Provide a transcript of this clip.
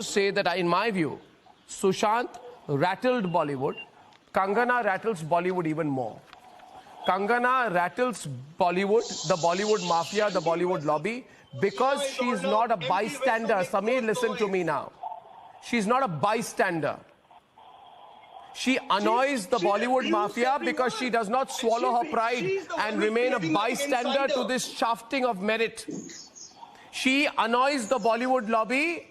say that in my view, Sushant rattled Bollywood. Kangana rattles Bollywood even more. Kangana rattles Bollywood, the Bollywood mafia, the Bollywood lobby, because she's not a bystander. Sameer, listen to me now. She's not a bystander. She annoys the Bollywood mafia because she does not swallow her pride and remain a bystander to this shafting of merit. She annoys the Bollywood lobby